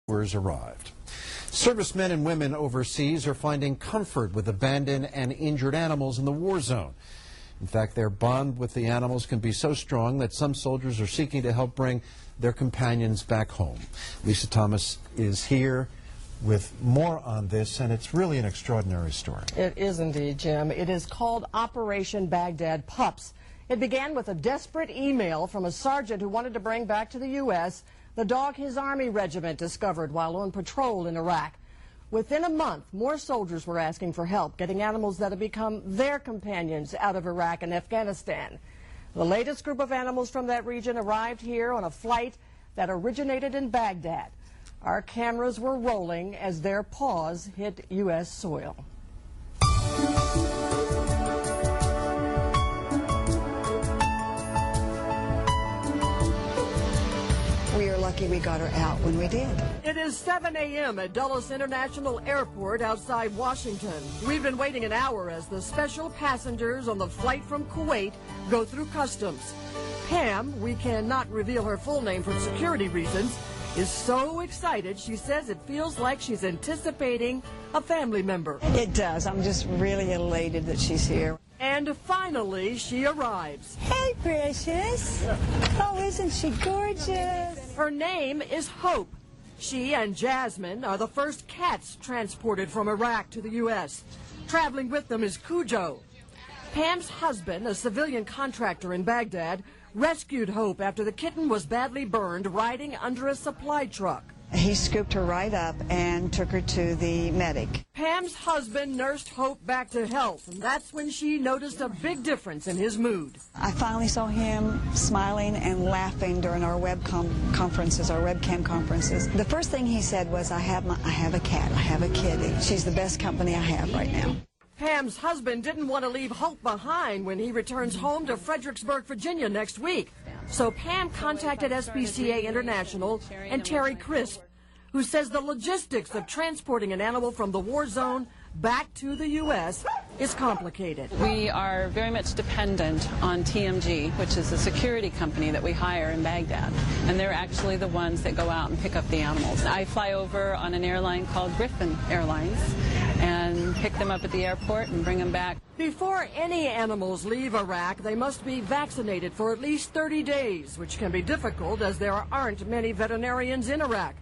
Arrived. Servicemen and women overseas are finding comfort with abandoned and injured animals in the war zone. In fact, their bond with the animals can be so strong that some soldiers are seeking to help bring their companions back home. Lisa Thomas is here with more on this, and it's really an extraordinary story. It is indeed, Jim. It is called Operation Baghdad Pups. It began with a desperate email from a sergeant who wanted to bring back to the U.S. the dog his Army regiment discovered while on patrol in Iraq. Within a month, more soldiers were asking for help getting animals that have become their companions out of Iraq and Afghanistan. The latest group of animals from that region arrived here on a flight that originated in Baghdad. Our cameras were rolling as their paws hit U.S. soil. We are lucky we got her out when we did. It is 7 a.m. at Dulles International Airport outside Washington. We've been waiting an hour as the special passengers on the flight from Kuwait go through customs. Pam, we cannot reveal her full name for security reasons, is so excited she says it feels like she's anticipating a family member. It does. I'm just really elated that she's here. And finally, she arrives. Hey, precious. Oh, isn't she gorgeous? Her name is Hope. She and Jasmine are the first cats transported from Iraq to the U.S. Traveling with them is Cujo. Pam's husband, a civilian contractor in Baghdad, rescued Hope after the kitten was badly burned riding under a supply truck. He scooped her right up and took her to the medic. Pam's husband nursed Hope back to health, and that's when she noticed a big difference in his mood. I finally saw him smiling and laughing during our webcam conferences. The first thing he said was, I have a cat, I have a kitty. She's the best company I have right now. Pam's husband didn't want to leave Hope behind when he returns home to Fredericksburg, Virginia next week. So Pam contacted SPCA International and Terry Crisp, who says the logistics of transporting an animal from the war zone back to the U.S. is complicated. We are very much dependent on TMG, which is a security company that we hire in Baghdad, and they're actually the ones that go out and pick up the animals. I fly over on an airline called Griffin Airlines and pick them up at the airport and bring them back. Before any animals leave Iraq, they must be vaccinated for at least 30 days, which can be difficult as there aren't many veterinarians in Iraq.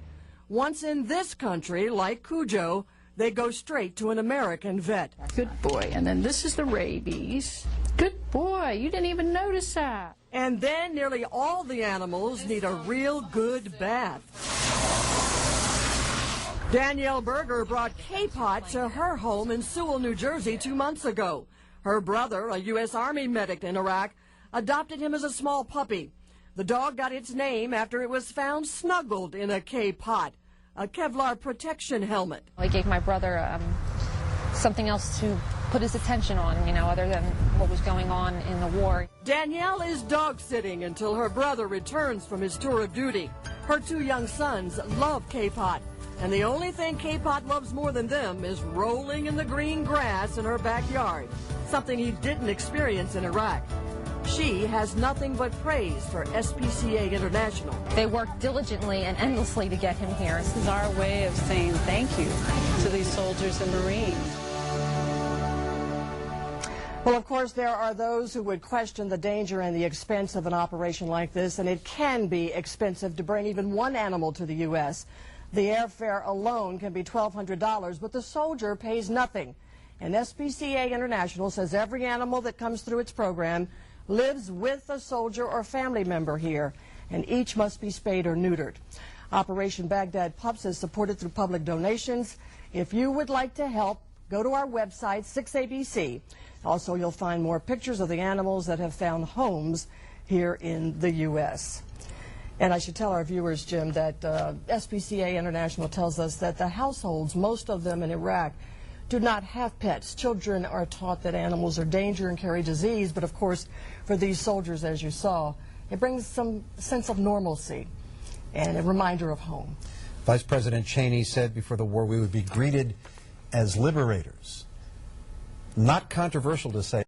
Once in this country, like Cujo, they go straight to an American vet. Good boy. And then this is the rabies. Good boy. You didn't even notice that. And then nearly all the animals need a real good bath. Danielle Berger brought K-Pot to her home in Sewell, New Jersey 2 months ago. Her brother, a U.S. Army medic in Iraq, adopted him as a small puppy. The dog got its name after it was found snuggled in a K-Pot, a Kevlar protection helmet. I gave my brother something else to put his attention on, other than what was going on in the war. Danielle is dog sitting until her brother returns from his tour of duty. Her 2 young sons love K-Pot, and the only thing K-Pot loves more than them is rolling in the green grass in her backyard, something he didn't experience in Iraq. She has nothing but praise for SPCA International. They worked diligently and endlessly to get him here. This is our way of saying thank you to these soldiers and Marines. Well, of course, there are those who would question the danger and the expense of an operation like this, and it can be expensive to bring even one animal to the U.S. The airfare alone can be $1,200, but the soldier pays nothing. And SPCA International says every animal that comes through its program lives with a soldier or family member here, and each must be spayed or neutered. Operation Baghdad Pups is supported through public donations. If you would like to help, go to our website, 6ABC. Also, you'll find more pictures of the animals that have found homes here in the U.S. And I should tell our viewers, Jim, that SPCA International tells us that the households, most of them in Iraq, do not have pets. Children are taught that animals are danger and carry disease, but of course, for these soldiers, as you saw, it brings some sense of normalcy and a reminder of home. Vice President Cheney said before the war we would be greeted as liberators. Not controversial to say.